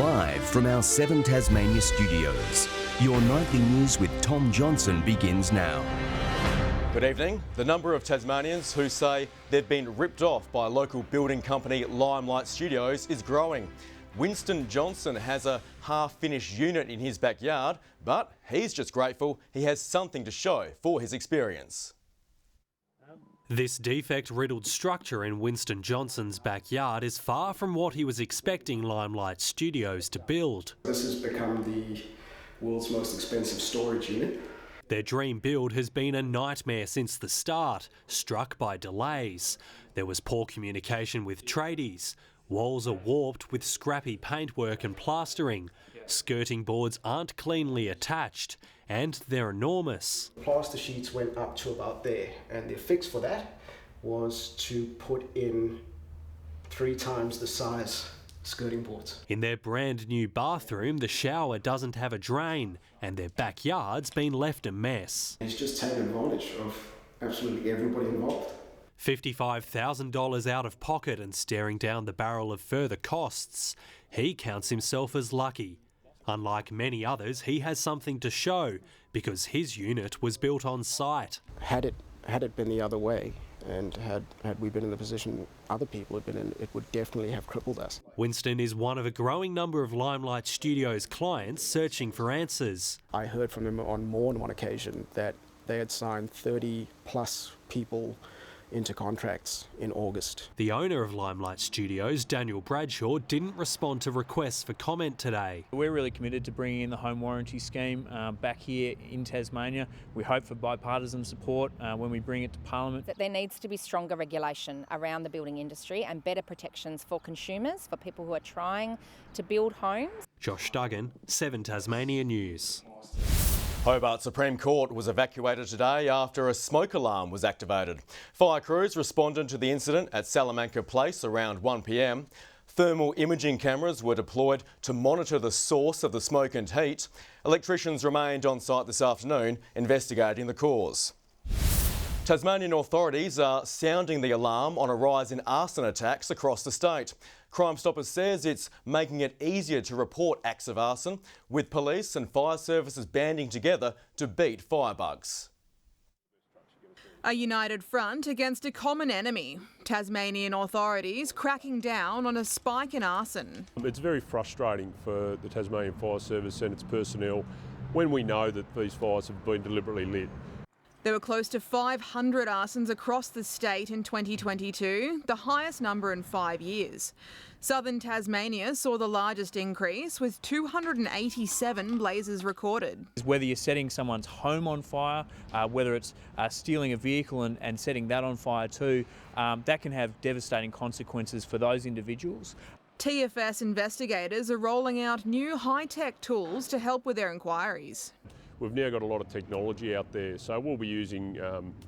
Live from our 7 Tasmania studios, your nightly news with Tom Johnson begins now. Good evening. The number of Tasmanians who say they've been ripped off by local building company Limelight Studios is growing. Winston Johnson has a half-finished unit in his backyard, but he's just grateful he has something to show for his experience. This defect-riddled structure in Winston Johnson's backyard is far from what he was expecting Limelight Studios to build. This has become the world's most expensive storage unit. Their dream build has been a nightmare since the start, struck by delays. There was poor communication with tradies. Walls are warped with scrappy paintwork and plastering. Skirting boards aren't cleanly attached, and they're enormous. Plaster sheets went up to about there, and the fix for that was to put in 3 times the size skirting boards. In their brand new bathroom, the shower doesn't have a drain, and their backyard's been left a mess. He's just taken advantage of absolutely everybody involved. $55,000 out of pocket and staring down the barrel of further costs. He counts himself as lucky. Unlike many others, he has something to show because his unit was built on site. Had it been the other way, and had we been in the position other people had been in, it would definitely have crippled us. Winston is one of a growing number of Limelight Studios clients searching for answers. I heard from them on more than one occasion that they had signed 30 plus people into contracts in August. The owner of Limelight Studios, Daniel Bradshaw, didn't respond to requests for comment today. We're really committed to bringing in the home warranty scheme back here in Tasmania. We hope for bipartisan support when we bring it to Parliament. That there needs to be stronger regulation around the building industry and better protections for consumers, for people who are trying to build homes. Josh Duggan, 7 Tasmania News. Hobart Supreme Court was evacuated today after a smoke alarm was activated. Fire crews responded to the incident at Salamanca Place around 1 p.m. Thermal imaging cameras were deployed to monitor the source of the smoke and heat. Electricians remained on site this afternoon investigating the cause. Tasmanian authorities are sounding the alarm on a rise in arson attacks across the state. Crime Stoppers says it's making it easier to report acts of arson, with police and fire services banding together to beat firebugs. A united front against a common enemy. Tasmanian authorities cracking down on a spike in arson. It's very frustrating for the Tasmanian Fire Service and its personnel when we know that these fires have been deliberately lit. There were close to 500 arsons across the state in 2022, the highest number in 5 years. Southern Tasmania saw the largest increase, with 287 blazes recorded. Whether you're setting someone's home on fire, whether it's stealing a vehicle and setting that on fire too, that can have devastating consequences for those individuals. TFS investigators are rolling out new high-tech tools to help with their inquiries. We've now got a lot of technology out there, so we'll be using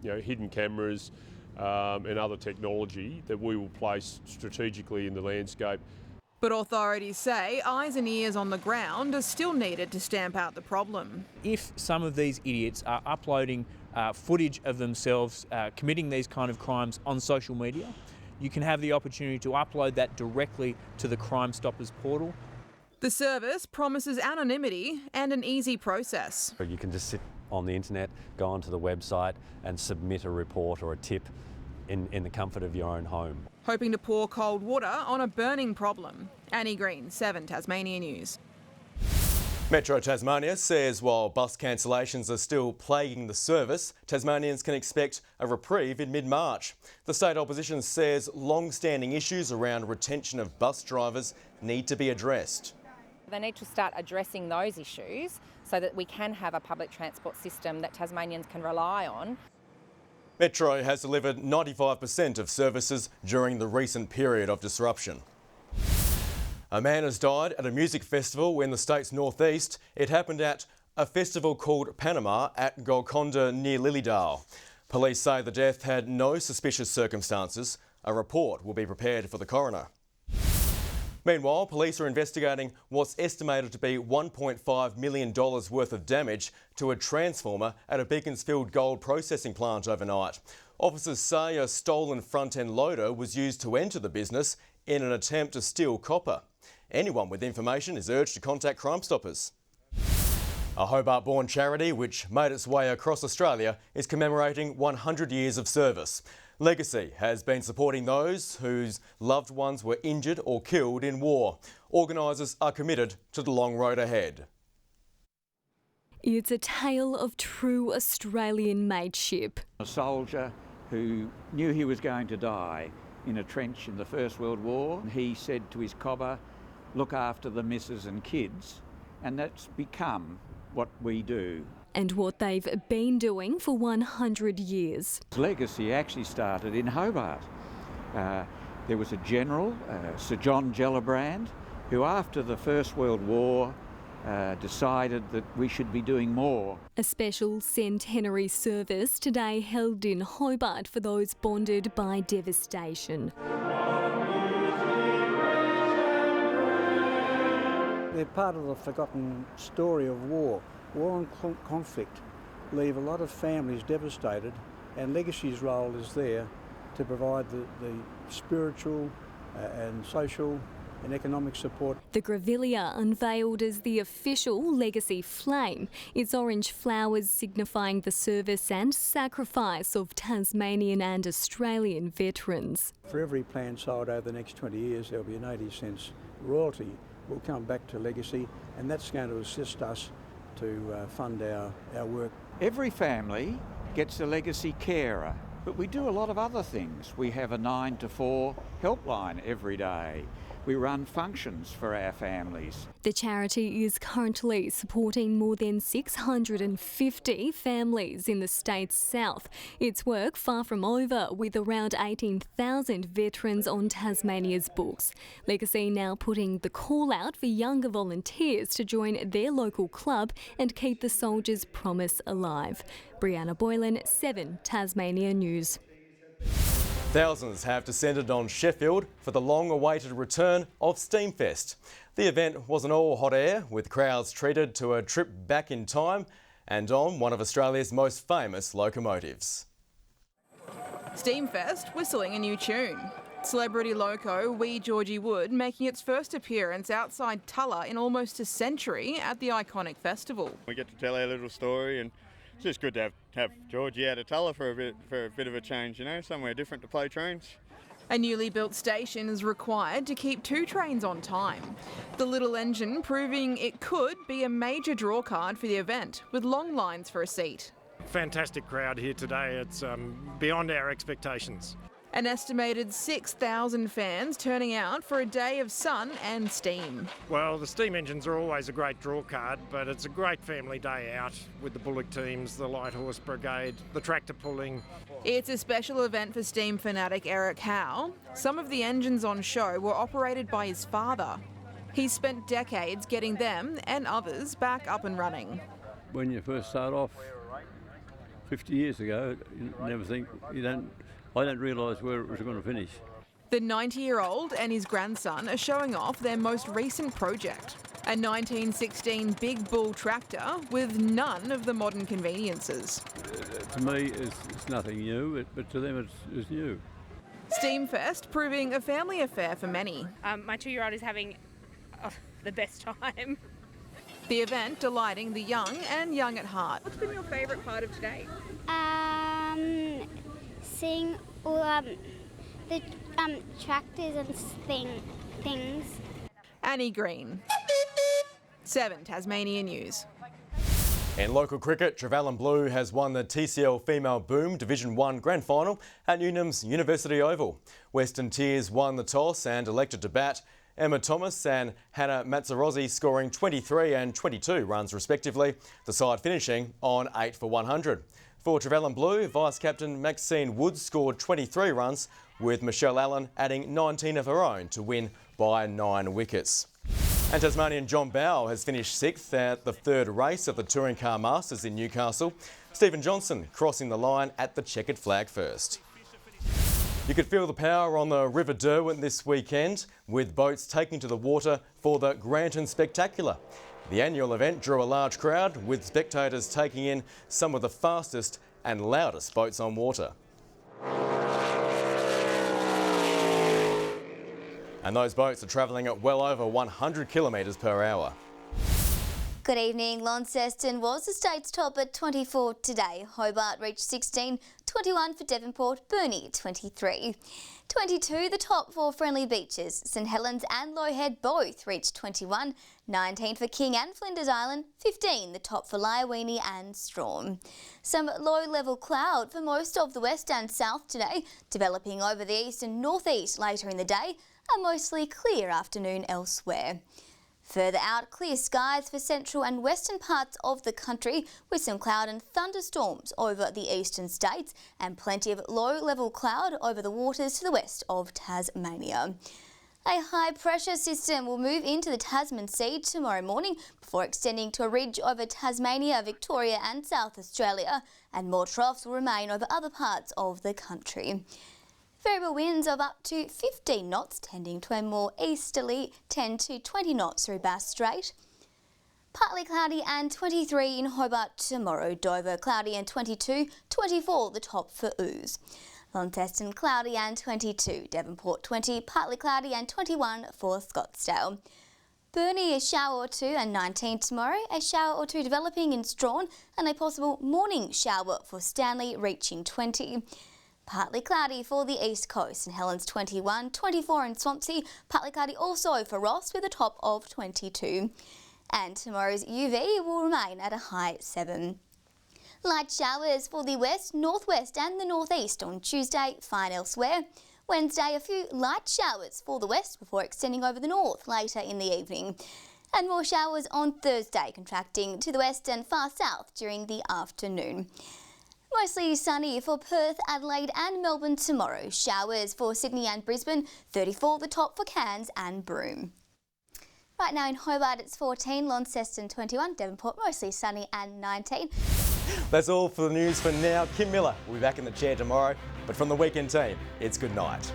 hidden cameras and other technology that we will place strategically in the landscape. But authorities say eyes and ears on the ground are still needed to stamp out the problem. If some of these idiots are uploading footage of themselves committing these kind of crimes on social media, you can have the opportunity to upload that directly to the Crime Stoppers portal. The service promises anonymity and an easy process. You can just sit on the internet, go onto the website and submit a report or a tip in the comfort of your own home. Hoping to pour cold water on a burning problem. Annie Green, 7 Tasmania News. Metro Tasmania says while bus cancellations are still plaguing the service, Tasmanians can expect a reprieve in mid-March. The state opposition says long-standing issues around retention of bus drivers need to be addressed. They need to start addressing those issues so that we can have a public transport system that Tasmanians can rely on. Metro has delivered 95% of services during the recent period of disruption. A man has died at a music festival in the state's northeast. It happened at a festival called Panama at Golconda near Lilydale. Police say the death had no suspicious circumstances. A report will be prepared for the coroner. Meanwhile, police are investigating what's estimated to be $1.5 million worth of damage to a transformer at a Beaconsfield gold processing plant overnight. Officers say a stolen front-end loader was used to enter the business in an attempt to steal copper. Anyone with information is urged to contact Crime Stoppers. A Hobart-born charity which made its way across Australia is commemorating 100 years of service. Legacy has been supporting those whose loved ones were injured or killed in war. Organisers are committed to the long road ahead. It's a tale of true Australian mateship. A soldier who knew he was going to die in a trench in the First World War. He said to his cobber, "Look after the missus and kids," and that's become what we do. And what they've been doing for 100 years. His legacy actually started in Hobart. There was a general, Sir John Gellibrand, who after the First World War decided that we should be doing more. A special centenary service today held in Hobart for those bonded by devastation. They're part of the forgotten story of war. War and conflict leave a lot of families devastated, and Legacy's role is there to provide the spiritual and social and economic support. The grevillea unveiled as the official Legacy flame, its orange flowers signifying the service and sacrifice of Tasmanian and Australian veterans. For every plant sold over the next 20 years, there'll be an 80 cents royalty will come back to Legacy, and that's going to assist us to fund our work. Every family gets a Legacy carer, but we do a lot of other things. We have a 9 to 4 helpline every day. We run functions for our families. The charity is currently supporting more than 650 families in the state's south. Its work far from over, with around 18,000 veterans on Tasmania's books. Legacy now putting the call out for younger volunteers to join their local club and keep the soldiers' promise alive. Brianna Boylan, 7 Tasmania News. Thousands have descended on Sheffield for the long-awaited return of Steamfest. The event wasn't all hot air, with crowds treated to a trip back in time and on one of Australia's most famous locomotives. Steamfest whistling a new tune. Celebrity loco Wee Georgie Wood making its first appearance outside Tulla in almost a century at the iconic festival. We get to tell our little story, and it's just good to have Georgie out of Tulla for a bit of a change, you know, somewhere different to play trains. A newly built station is required to keep 2 trains on time. The little engine proving it could be a major drawcard for the event, with long lines for a seat. Fantastic crowd here today. It's beyond our expectations. An estimated 6,000 fans turning out for a day of sun and steam. Well, the steam engines are always a great draw card, but it's a great family day out with the bullock teams, the light horse brigade, the tractor pulling. It's a special event for steam fanatic Eric Howe. Some of the engines on show were operated by his father. He's spent decades getting them and others back up and running. When you first start off 50 years ago, you never think, I don't realise where it was going to finish. The 90-year-old and his grandson are showing off their most recent project, a 1916 Big Bull tractor with none of the modern conveniences. To me, it's nothing new, but to them it's new. Steamfest proving a family affair for many. My 2-year-old is having the best time. The event delighting the young and young at heart. What's been your favourite part of today? Seeing all the tractors and things. Annie Green, 7 Tasmania News. In local cricket, Trevally Blue has won the TCL Female Boom Division 1 Grand Final at Newnham's University Oval. Western Tiers won the toss and elected to bat. Emma Thomas and Hannah Mazzarozzi scoring 23 and 22 runs respectively, the side finishing on 8 for 100. For Trevally Blue, Vice-Captain Maxine Woods scored 23 runs, with Michelle Allen adding 19 of her own to win by 9 wickets. And Tasmanian John Bowe has finished 6th at the 3rd race of the Touring Car Masters in Newcastle. Stephen Johnson crossing the line at the checkered flag first. You could feel the power on the River Derwent this weekend, with boats taking to the water for the Granton Spectacular. The annual event drew a large crowd, with spectators taking in some of the fastest and loudest boats on water. And those boats are travelling at well over 100 kilometres per hour. Good evening. Launceston was the state's top at 24 today. Hobart reached 16, 21 for Devonport, Burnie 23. 22 the top for Friendly Beaches. St Helens and Low Head both reached 21, 19 for King and Flinders Island, 15 the top for Liaweenie and Strawn. Some low-level cloud for most of the west and south today, developing over the east and northeast later in the day, a mostly clear afternoon elsewhere. Further out, clear skies for central and western parts of the country with some cloud and thunderstorms over the eastern states and plenty of low-level cloud over the waters to the west of Tasmania. A high-pressure system will move into the Tasman Sea tomorrow morning before extending to a ridge over Tasmania, Victoria and South Australia, and more troughs will remain over other parts of the country. Variable winds of up to 15 knots, tending to a more easterly 10 to 20 knots through Bass Strait. Partly cloudy and 23 in Hobart tomorrow. Dover cloudy and 22, 24 the top for Ooze. Launceston cloudy and 22. Devonport 20, partly cloudy and 21 for Scottsdale. Burnie a shower or two and 19 tomorrow. A shower or two developing in Strawn and a possible morning shower for Stanley reaching 20. Partly cloudy for the east coast. St Helens 21, 24 in Swansea. Partly cloudy also for Ross with a top of 22. And tomorrow's UV will remain at a high 7. Light showers for the west, northwest and the northeast on Tuesday, fine elsewhere. Wednesday, a few light showers for the west before extending over the north later in the evening. And more showers on Thursday, contracting to the west and far south during the afternoon. Mostly sunny for Perth, Adelaide and Melbourne tomorrow. Showers for Sydney and Brisbane, 34 the top for Cairns and Broome. Right now in Hobart it's 14, Launceston 21, Devonport mostly sunny and 19. That's all for the news for now. Kim Miller will be back in the chair tomorrow, but from the weekend team, it's good night.